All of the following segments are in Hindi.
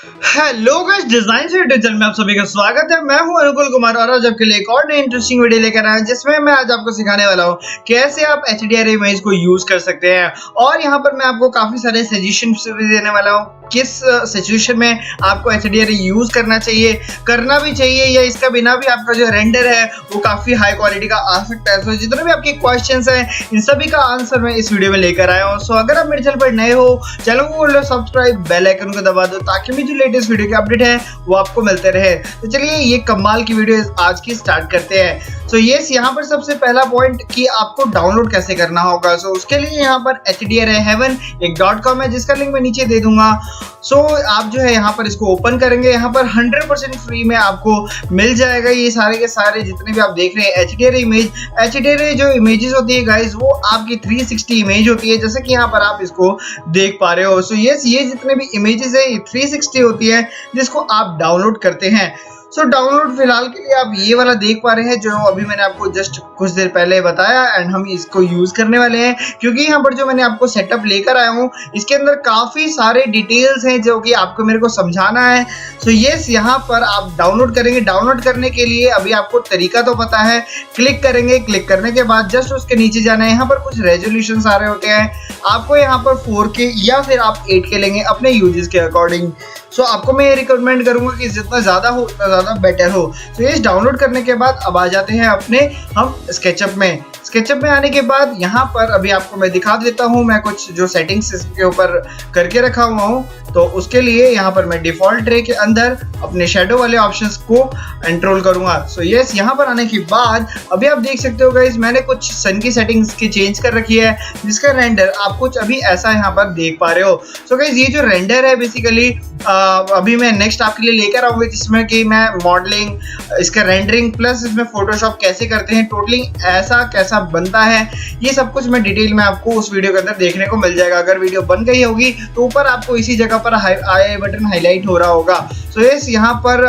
हेलो गाइस, डिजाइन से डिजिटल में आप सभी का स्वागत है। मैं हूं अनुकुल कुमार और आज आपके लिए एक और नई इंटरेस्टिंग वीडियो लेकर आया हूं जिसमें मैं आज आपको सिखाने वाला हूं कैसे आप HDR इमेज को यूज कर सकते हैं। और यहां पर मैं आपको काफी सारे सजेशंस भी देने वाला हूं किस सिचुएशन में आपको HDR यूज करना चाहिए, करना भी चाहिए या इसका बिना भी आपका जो रेंडर है वो काफी हाई क्वालिटी का आ सकता है। तो जितने भी आपके क्वेश्चंस हैं इन सभी का आंसर मैं इस वीडियो में लेकर आया हूं। सो अगर आप मेरे चैनल पर नए हो, चैनल को सब्सक्राइब, बेल आइकन को दबा दो ताकि मेरी जो लेटेस्ट वीडियो के अपडेट है वो आपको मिलते रहे। तो चलिए ये कमाल की वीडियो आज की स्टार्ट करते हैं। सो यस, यहाँ पर सबसे पहला पॉइंट कि आपको डाउनलोड कैसे करना होगा। सो उसके लिए यहाँ पर HDRheaven एक .com है जिसका लिंक मैं नीचे दे दूंगा। सो आप जो है यहाँ पर इसको ओपन करेंगे, यहाँ पर 100% फ्री में आपको मिल जाएगा ये सारे के सारे जितने भी आप देख रहे हैं HDR इमेज। HDR जो इमेजेस होती है गाइज वो आपकी 360 इमेज होती है, जैसे कि यहाँ पर आप इसको देख पा रहे हो। सो यस, ये जितने भी इमेजेस है ये 360 होती है जिसको आप डाउनलोड करते हैं। सो डाउनलोड फिलहाल के लिए आप ये वाला देख पा रहे हैं जो अभी मैंने आपको जस्ट कुछ देर पहले बताया एंड हम इसको यूज करने वाले हैं क्योंकि यहाँ पर जो मैंने आपको सेटअप लेकर आया हूँ इसके अंदर काफी सारे डिटेल्स हैं जो कि आपको मेरे को समझाना है। सो यस, यहाँ पर आप डाउनलोड करेंगे। डाउनलोड करने के लिए अभी आपको तरीका तो पता है, क्लिक करेंगे, क्लिक करने के बाद जस्ट उसके नीचे जाना है। यहाँ पर कुछ रेजोल्यूशन आ रहे होते हैं, आपको यहाँ पर 4K या फिर आप 8K लेंगे अपने यूजेस के अकॉर्डिंग। सो आपको मैं ये रिकमेंड करूंगा कि जितना ज़्यादा हो उतना ज़्यादा बेटर हो। तो ये डाउनलोड करने के बाद अब आ जाते हैं अपने हम स्केचअप में। स्केचअप में आने के बाद यहाँ पर अभी आपको मैं दिखा देता हूँ, मैं कुछ जो सेटिंग्स इसके ऊपर करके रखा हुआ हूँ। तो उसके लिए यहाँ पर मैं डिफ़ॉल्ट रे के अंदर अपने शेडो वाले ऑप्शंस को कंट्रोल करूंगा। सो यस, यहाँ पर आने के बाद अभी आप देख सकते हो गाइस मैंने कुछ सन की सेटिंग्स की चेंज कर रखी है जिसका रेंडर आप कुछ अभी ऐसा यहाँ पर देख पा रहे हो। सो गाइस ये जो रेंडर है बेसिकली अभी मैं नेक्स्ट आपके लिए लेकर आऊंगा जिसमें कि मैं मॉडलिंग, इसका रेंडरिंग प्लस इसमें फोटोशॉप कैसे करते हैं, टोटली ऐसा कैसा बनता है, ये सब कुछ मैं डिटेल में आपको उस वीडियो के अंदर देखने को मिल जाएगा। अगर वीडियो बन गई होगी तो ऊपर आपको इसी जगह पर आई बटन हाईलाइट हो रहा होगा। सो यस, यहाँ पर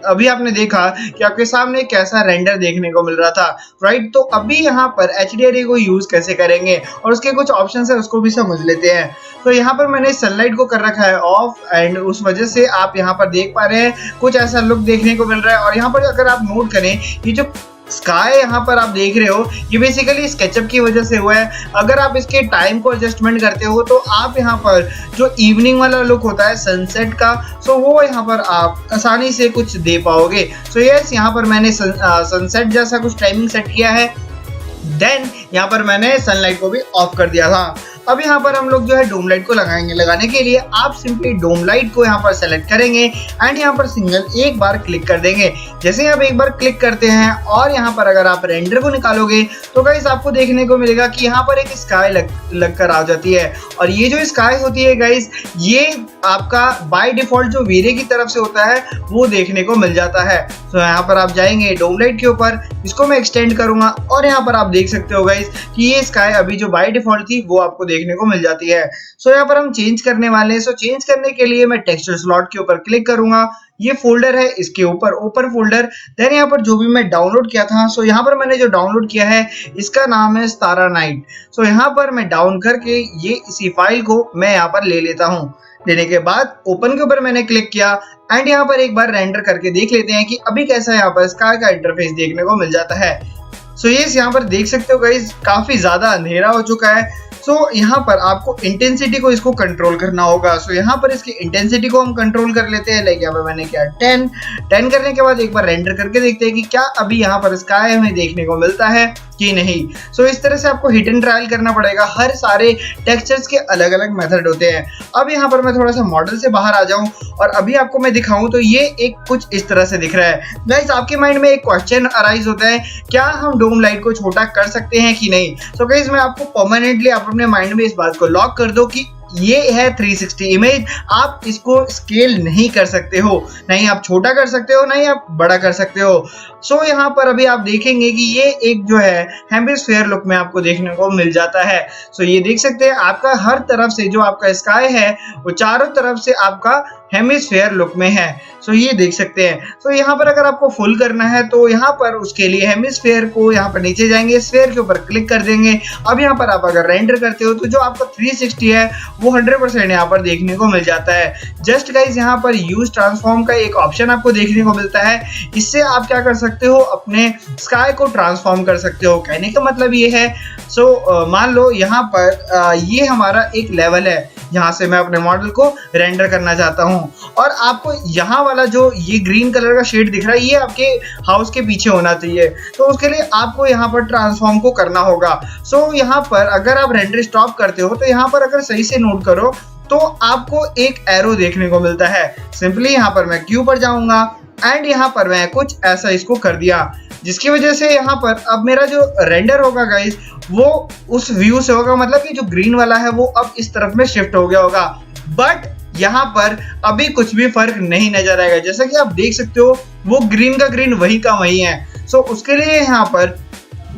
अभी आपने देखा कि आपके सामने कैसा रेंडर देखने को मिल रहा था, राइट। तो अभी यहाँ पर HDR को यूज कैसे करेंगे और उसके कुछ ऑप्शंस है उसको भी समझ लेते हैं। तो यहाँ पर मैंने सनलाइट को कर रखा है ऑफ एंड उस वजह से आप यहाँ पर देख पा रहे हैं कुछ ऐसा लुक देखने को मिल रहा है। और यहाँ पर अगर आप नोट करें ये जो स्काई यहाँ पर आप देख रहे हो ये बेसिकली स्केचअप की वजह से हुआ है। अगर आप इसके टाइम को एडजस्टमेंट करते हो तो आप यहाँ पर जो इवनिंग वाला लुक होता है सनसेट का, सो वो यहाँ पर आप आसानी से कुछ दे पाओगे। सो यस, यहाँ पर मैंने सनसेट जैसा कुछ टाइमिंग सेट किया है, देन यहाँ पर मैंने सनलाइट को भी ऑफ कर दिया था। अब यहाँ पर हम लोग जो है डोम लाइट को लगाएंगे। लगाने के लिए आप सिंपली डोम लाइट को यहाँ पर सेलेक्ट करेंगे एंड यहाँ पर सिंगल एक बार क्लिक कर देंगे। जैसे आप एक बार क्लिक करते हैं और यहाँ पर अगर आप रेंडर को निकालोगे तो गाइस आपको देखने को मिलेगा कि यहाँ पर एक स्काई लग कर आ जाती है। और ये जो स्काई होती है गाइस ये आपका बाय डिफॉल्ट जो वीरे की तरफ से होता है वो देखने को मिल जाता है। तो यहाँ पर आप जाएंगे डोम लाइट के ऊपर, इसको मैं एक्सटेंड करूंगा और यहाँ पर आप देख सकते हो गाइस कि ये स्काई अभी जो बाय डिफॉल्ट थी वो आपको देखने को मिल जाती है। सो यहाँ पर हम चेंज करने वाले हैं। सो चेंज करने के लिए मैं टेक्सचर स्लॉट के ऊपर क्लिक करूंगा, ये फोल्डर है इसके ऊपर ओपन फोल्डर, देन यहाँ पर जो भी मैं डाउनलोड किया था, सो यहाँ पर मैंने जो डाउनलोड किया है इसका नाम है स्टारा नाइट। सो यहाँ पर मैं डाउन करके ये इसी फाइल को मैं यहाँ पर ले लेता हूँ। लेने के बाद ओपन के ऊपर मैंने क्लिक किया एंड यहाँ पर एक बार रेंडर करके देख लेते हैं कि अभी कैसा यहाँ पर स्काई का इंटरफेस देखने को मिल जाता है। सो यस, यहाँ पर देख सकते हो गाइस काफी ज्यादा अंधेरा हो चुका है। सो यहाँ पर आपको इंटेंसिटी को इसको कंट्रोल करना होगा। सो यहाँ पर इसकी इंटेंसिटी को हम कंट्रोल कर लेते हैं। लाइक यहाँ पर मैंने किया 10 करने के बाद एक बार रेंडर करके देखते हैं कि क्या अभी यहाँ पर स्काई हमें देखने को मिलता है कि नहीं। सो इस तरह से आपको हिट एंड ट्रायल करना पड़ेगा। हर सारे टेक्सचर्स के अलग अलग मेथड होते हैं। अब यहाँ पर मैं थोड़ा सा मॉडल से बाहर आ जाऊं और अभी आपको मैं दिखाऊं तो ये एक कुछ इस तरह से दिख रहा है। गाइस आपके माइंड में एक क्वेश्चन अराइज होता है, क्या हम डोम लाइट को छोटा कर सकते हैं कि नहीं। सो गाइस मैं आपको परमानेंटली आप अपने माइंड में इस बात को लॉक कर दो कि ये है 360 इमेज, आप इसको स्केल नहीं कर सकते हो, नहीं आप छोटा कर सकते हो नहीं आप बड़ा कर सकते हो। सो यहाँ पर अभी आप देखेंगे कि ये एक जो है हेमिस्फेयर लुक में आपको देखने को मिल जाता है। सो ये देख सकते हैं आपका हर तरफ से जो आपका स्काई है वो चारों तरफ से आपका हेमिस्फेयर लुक में है। सो ये देख सकते हैं। सो यहाँ पर अगर आपको फुल करना है तो यहाँ पर उसके लिए हेमिस्फेयर को यहाँ पर नीचे जाएंगे, स्फेयर के ऊपर क्लिक कर देंगे। अब यहाँ पर आप अगर रेंडर करते हो तो जो आपका 360 है वो 100% यहाँ पर देखने को मिल जाता है। जस्ट गाइज यहाँ पर यूज ट्रांसफॉर्म का एक ऑप्शन आपको देखने को मिलता है। इससे आप क्या कर सकते हो, अपने स्काई को ट्रांसफॉर्म कर सकते हो। कहने का मतलब ये है, मान लो यहाँ पर ये हमारा एक लेवल है, यहाँ से मैं अपने मॉडल को रेंडर करना चाहता हूँ और आपको यहाँ वाला जो ये ग्रीन कलर का शेड दिख रहा है ये आपके हाउस के पीछे होना चाहिए। तो उसके लिए आपको यहाँ पर ट्रांसफॉर्म को करना होगा। यहाँ पर अगर आप रेंडर स्टॉप करते हो तो यहाँ पर अगर सही से नोट करो तो आपको एक एरो देखने को मिलता है। सिंपली यहाँ पर मैं क्यू पर जाऊंगा एंड यहाँ पर मैं कुछ ऐसा इसको कर दिया, जिसकी वजह से यहाँ पर अब मेरा जो रेंडर होगा गाइस वो उस व्यू से होगा, मतलब कि जो ग्रीन वाला है वो अब इस तरफ में शिफ्ट हो गया होगा। बट यहाँ पर अभी कुछ भी फर्क नहीं नजर आएगा। जैसा कि आप देख सकते हो वो ग्रीन का ग्रीन वही का वही है। उसके लिए यहाँ पर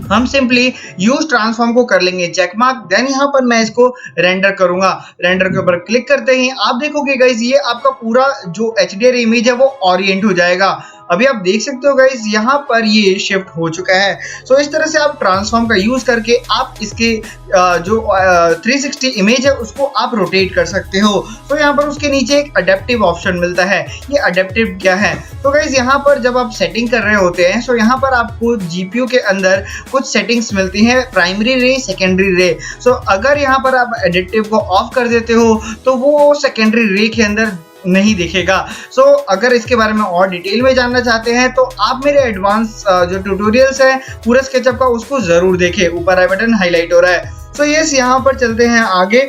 हम सिंपली यूज ट्रांसफॉर्म को कर लेंगे चेक मार्क, देन यहाँ पर मैं इसको रेंडर करूंगा। रेंडर के ऊपर क्लिक करते ही आप देखोगे गाइस ये आपका पूरा जो HDR इमेज है वो ओरिएंट हो जाएगा। अभी आप देख सकते हो गाइस यहाँ पर ये शिफ्ट हो चुका है। इस तरह से आप ट्रांसफॉर्म का यूज करके आप इसके जो 360 इमेज है उसको आप रोटेट कर सकते हो। यहाँ पर उसके नीचे एक अडेप्टिव ऑप्शन मिलता है। ये अडेप्टिव क्या है, तो गाइस यहाँ पर जब आप सेटिंग कर रहे होते हैं यहाँ पर आपको GPU के अंदर कुछ सेटिंग्स मिलती हैं, प्राइमरी रे, सेकेंडरी रे। अगर यहाँ पर आप एडिटिव को ऑफ कर देते हो तो वो सेकेंडरी रे के अंदर नहीं दिखेगा। अगर इसके बारे में और डिटेल में जानना चाहते हैं तो आप मेरे एडवांस जो ट्यूटोरियल्स है पूरा स्केचअप का उसको जरूर देखें, ऊपर आई बटन हाईलाइट हो रहा है। यस, यहाँ पर चलते हैं आगे।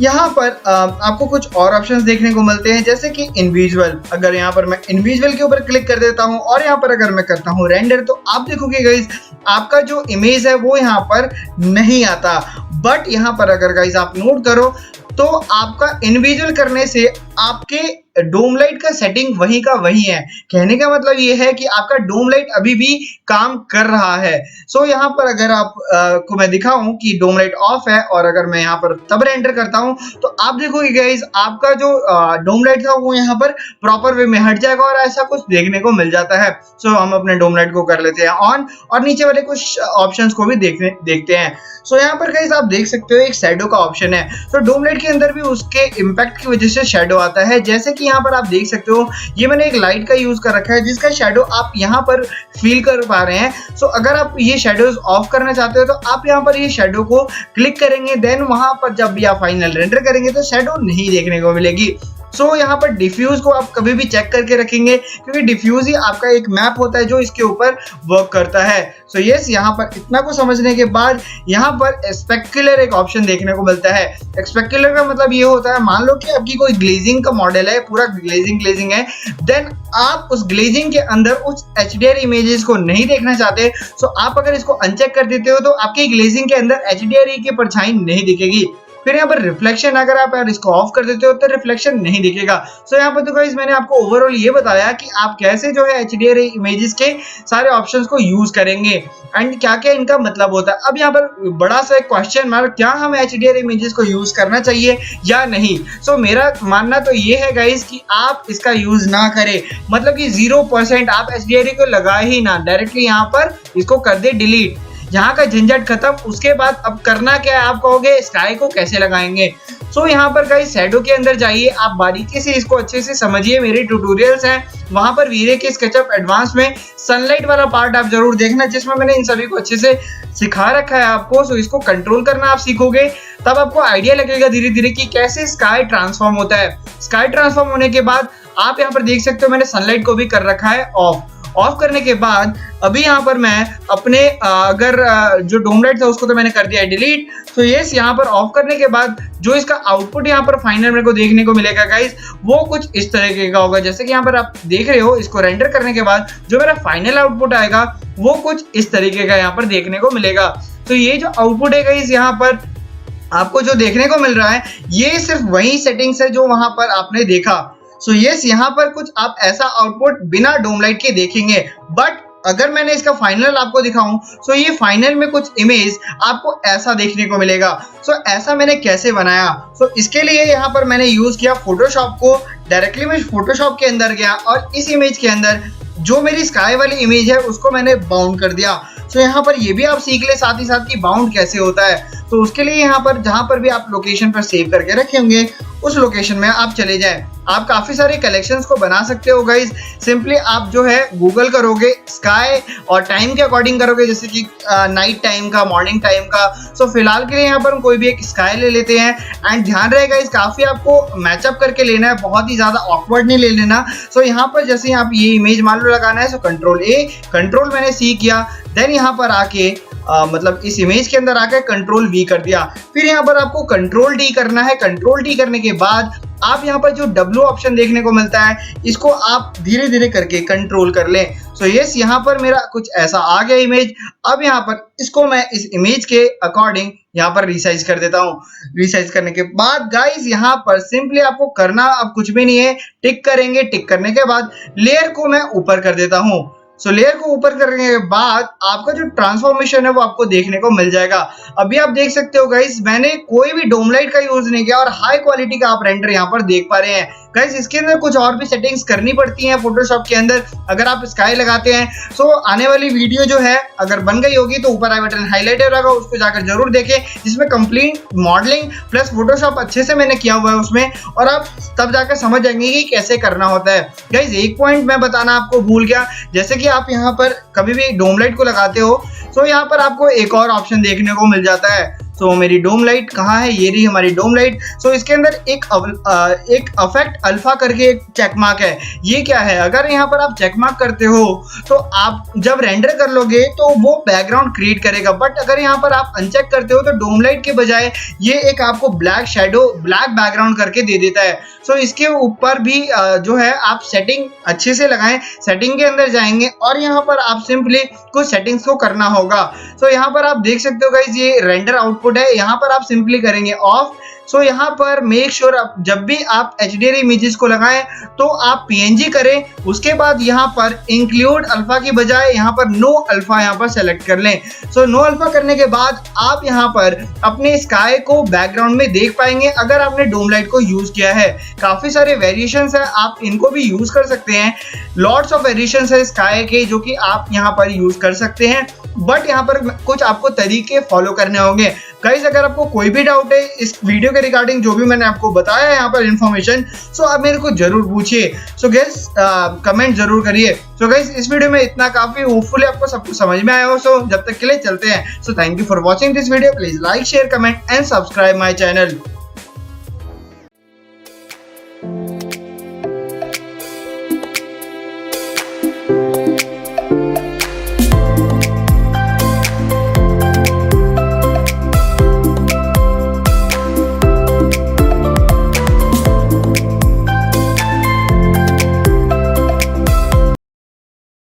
यहाँ पर आपको कुछ और ऑप्शंस देखने को मिलते हैं जैसे कि इनविजुअल। अगर यहाँ पर मैं इनविजुअल के ऊपर क्लिक कर देता हूँ और यहाँ पर अगर मैं करता हूँ रेंडर तो आप देखोगे गाइस आपका जो इमेज है वो यहाँ पर नहीं आता। बट यहाँ पर अगर गाइस आप नोट करो तो आपका इनविजुअल करने से आपके डोम लाइट का सेटिंग वही का वही है। कहने का मतलब ये है कि आपका डोम लाइट अभी भी काम कर रहा है। यहाँ पर अगर आप को मैं दिखाऊं कि डोम लाइट ऑफ है और अगर मैं यहाँ पर तब रेंडर करता हूं तो आप देखोगे गाइस आपका जो डोम लाइट था वो यहाँ पर प्रॉपर वे में हट जाएगा और ऐसा कुछ देखने को मिल जाता है। हम अपने डोम लाइट को कर लेते हैं ऑन और नीचे वाले कुछ ऑप्शंस को भी देखते हैं। यहाँ पर गाइस आप देख सकते हो एक शैडो का ऑप्शन है। डोम लाइट के अंदर भी उसके इम्पैक्ट की वजह से शैडो आता है। जैसे कि यहाँ पर आप देख सकते हो ये मैंने एक लाइट का यूज कर रखा है जिसका शैडो आप यहाँ पर फील कर पा रहे हैं। अगर आप ये शैडोज ऑफ करना चाहते हो तो आप यहाँ पर ये शैडो को क्लिक करेंगे, देन वहां पर जब भी आप फाइनल रेंडर करेंगे तो शैडो नहीं देखने को मिलेगी। यहाँ पर डिफ्यूज को आप कभी भी चेक करके रखेंगे क्योंकि डिफ्यूज ही आपका एक मैप होता है जो इसके ऊपर वर्क करता है। यस, यहाँ पर इतना को समझने के बाद यहाँ पर स्पेक्युलर एक ऑप्शन देखने को मिलता है। स्पेक्युलर का मतलब ये होता है, मान लो कि आपकी कोई ग्लेजिंग का मॉडल है, पूरा ग्लेजिंग है, देन आप उस ग्लेजिंग के अंदर उस HDR इमेजेस को नहीं देखना चाहते। आप अगर इसको अनचेक कर देते हो तो आपकी ग्लेजिंग के अंदर HDR की परछाई नहीं दिखेगी। फिर यहाँ पर रिफ्लेक्शन अगर आप इसको ऑफ कर देते हो तो रिफ्लेक्शन नहीं दिखेगा। यहाँ पर तो गाइस मैंने आपको ओवरऑल ये बताया कि आप कैसे जो है HDR इमेजेस के सारे ऑप्शंस को यूज करेंगे एंड क्या क्या इनका मतलब होता है। अब यहाँ पर बड़ा सा एक क्वेश्चन मार्क, क्या हमें HDR इमेजेस को यूज करना चाहिए या नहीं। मेरा मानना तो ये है गाइस कि आप इसका यूज ना करें, मतलब कि 0% आप HDR को लगाए ही ना, डायरेक्टली यहाँ पर इसको कर दे डिलीट। यहाँ का झंझट खत्म। उसके बाद अब करना क्या है, आप कहोगे स्काई को कैसे लगाएंगे। यहाँ पर गाइस शैडो के अंदर जाइए, आप बारीकी से इसको अच्छे से समझिए, मेरे ट्यूटोरियल्स हैं वहां पर VRay के स्केचअप एडवांस में सनलाइट वाला पार्ट आप जरूर देखना जिसमें मैंने इन सभी को अच्छे से सिखा रखा है आपको। इसको कंट्रोल करना आप सीखोगे तब आपको आइडिया लगेगा धीरे धीरे कि कैसे स्काई ट्रांसफॉर्म होता है। स्काई ट्रांसफॉर्म होने के बाद आप यहाँ पर देख सकते हो मैंने सनलाइट को भी कर रखा है ऑफ करने के बाद अभी यहाँ पर मैं अपने अगर जो डोम लाइट था उसको तो मैंने कर दिया है डिलीट। यस, यहाँ पर ऑफ करने के बाद जो इसका आउटपुट यहाँ पर फाइनल मेरे को देखने को मिलेगा गाइस वो कुछ इस तरीके का होगा। जैसे कि यहाँ पर आप देख रहे हो, इसको रेंडर करने के बाद जो मेरा फाइनल आउटपुट आएगा वो कुछ इस तरीके का यहाँ पर देखने को मिलेगा। ये जो आउटपुट है गाइस यहाँ पर आपको जो देखने को मिल रहा है ये सिर्फ वही सेटिंग्स है जो वहां पर आपने देखा। यस, यहाँ पर कुछ आप ऐसा आउटपुट बिना डोम लाइट के देखेंगे। बट अगर मैंने इसका फाइनल आपको दिखाऊं ये फाइनल में कुछ इमेज आपको ऐसा देखने को मिलेगा। ऐसा मैंने कैसे बनाया, इसके लिए यहाँ पर मैंने यूज किया फोटोशॉप को डायरेक्टली मैं फोटोशॉप के अंदर गया और इस इमेज के अंदर जो मेरी स्काई वाली इमेज है उसको मैंने बाउंड कर दिया। तो यहाँ पर ये भी आप सीख ले साथ ही साथ कि बाउंड कैसे होता है। तो उसके लिए यहाँ पर जहाँ पर भी आप लोकेशन पर सेव करके रखे होंगे उस लोकेशन में आप चले जाएं। आप काफी सारे कलेक्शंस को बना सकते हो गाइज। सिंपली आप जो है गूगल करोगे स्काई और टाइम के अकॉर्डिंग करोगे, जैसे कि नाइट टाइम का, मॉर्निंग टाइम का। सो फिलहाल के लिए यहाँ पर हम कोई भी एक स्काई ले लेते हैं एंड ध्यान रहेगा इस काफी आपको मैचअप करके लेना है, बहुत ही ज्यादा ऑकवर्ड नहीं ले लेना। सो यहाँ पर जैसे आप ये इमेज मान लो लगाना है, सो कंट्रोल ए, कंट्रोल मैंने सी किया, देन यहाँ पर आके मतलब इस इमेज के अंदर आकर कंट्रोल वी कर दिया। फिर यहाँ पर आपको कंट्रोल डी करना है। कंट्रोल डी करने के बाद आप यहाँ पर जो W ऑप्शन देखने को मिलता है इसको आप धीरे धीरे करके कंट्रोल कर लें। सो यस, यहाँ पर मेरा कुछ ऐसा आ गया इमेज। अब यहाँ पर इसको मैं इस इमेज के अकॉर्डिंग यहाँ पर रिसाइज कर देता हूँ। रिसाइज करने के बाद गाइस यहाँ पर सिंपली आपको करना अब कुछ भी नहीं है, टिक करेंगे। टिक करने के बाद लेयर को मैं ऊपर कर देता हूँ। सो लेयर को ऊपर करने के बाद आपका जो ट्रांसफॉर्मेशन है वो आपको देखने को मिल जाएगा। अभी आप देख सकते हो गाइस, मैंने कोई भी डोम लाइट का यूज नहीं किया और हाई क्वालिटी का आप रेंडर यहाँ पर देख पा रहे हैं। गाइस इसके अंदर कुछ और भी सेटिंग्स करनी पड़ती हैं फोटोशॉप के अंदर अगर आप स्काई लगाते हैं। सो आने वाली वीडियो जो है अगर बन गई होगी तो ऊपर आई बटन हाईलाइटर होगा, उसको जाकर जरूर देखें, जिसमें कंप्लीट मॉडलिंग प्लस फोटोशॉप अच्छे से मैंने किया हुआ है उसमें, और आप तब जाकर समझ जाएंगे कि कैसे करना होता है। गाइस एक पॉइंट मैं बताना आपको भूल गया, जैसे कि आप यहाँ पर कभी भी डोम लाइट को लगाते हो तो यहाँ पर आपको एक और ऑप्शन देखने को मिल जाता है। तो मेरी डोम लाइट कहाँ है, ये रही हमारी डोम लाइट। सो इसके अंदर एक अफेक्ट अल्फा करके एक चेक मार्क है। ये क्या है, अगर यहाँ पर आप चेक मार्क करते हो तो आप जब रेंडर कर लोगे तो वो बैकग्राउंड क्रिएट करेगा, बट अगर यहाँ पर आप अनचेक करते हो तो डोम लाइट के बजाय ये एक आपको ब्लैक शेडो, ब्लैक बैकग्राउंड करके दे देता है। सो इसके ऊपर भी जो है आप सेटिंग अच्छे से लगाएं। सेटिंग के अंदर जाएंगे और यहाँ पर आप सिंपली कुछ सेटिंग्स को करना होगा। सो यहाँ पर आप देख सकते हो गाइस, ये रेंडर आउटपुट है, यहाँ पर आप सिंपली करेंगे ऑफ। सो यहाँ पर मेक श्योर जब भी आप HDR इमेजेस को लगाएं तो आप PNG करें। उसके बाद यहाँ पर इंक्लूड अल्फा की बजाय यहाँ पर नो अल्फा यहाँ पर सेलेक्ट कर लें। सो नो अल्फा करने के बाद आप यहाँ पर अपने स्काई को बैकग्राउंड में देख पाएंगे अगर आपने डोम लाइट को यूज किया है। काफी सारे वेरिएशंस है, आप इनको भी यूज कर सकते हैं। लॉट्स ऑफ वेरिएशंस है स्काई के जो कि आप यहाँ पर यूज कर सकते हैं, बट यहाँ पर कुछ आपको तरीके फॉलो करने होंगे। गाइस अगर आपको कोई भी डाउट है इस वीडियो के रिगार्डिंग जो भी मैंने आपको बताया है यहाँ पर इन्फॉर्मेशन, सो आप मेरे को जरूर पूछिए। सो गाइस कमेंट जरूर करिए। सो गाइस इस वीडियो में इतना काफी, होपफुली आपको सब कुछ समझ में आया हो। सो जब तक के लिए चलते हैं। So thank you for watching this video. Please like, share, comment and subscribe my channel.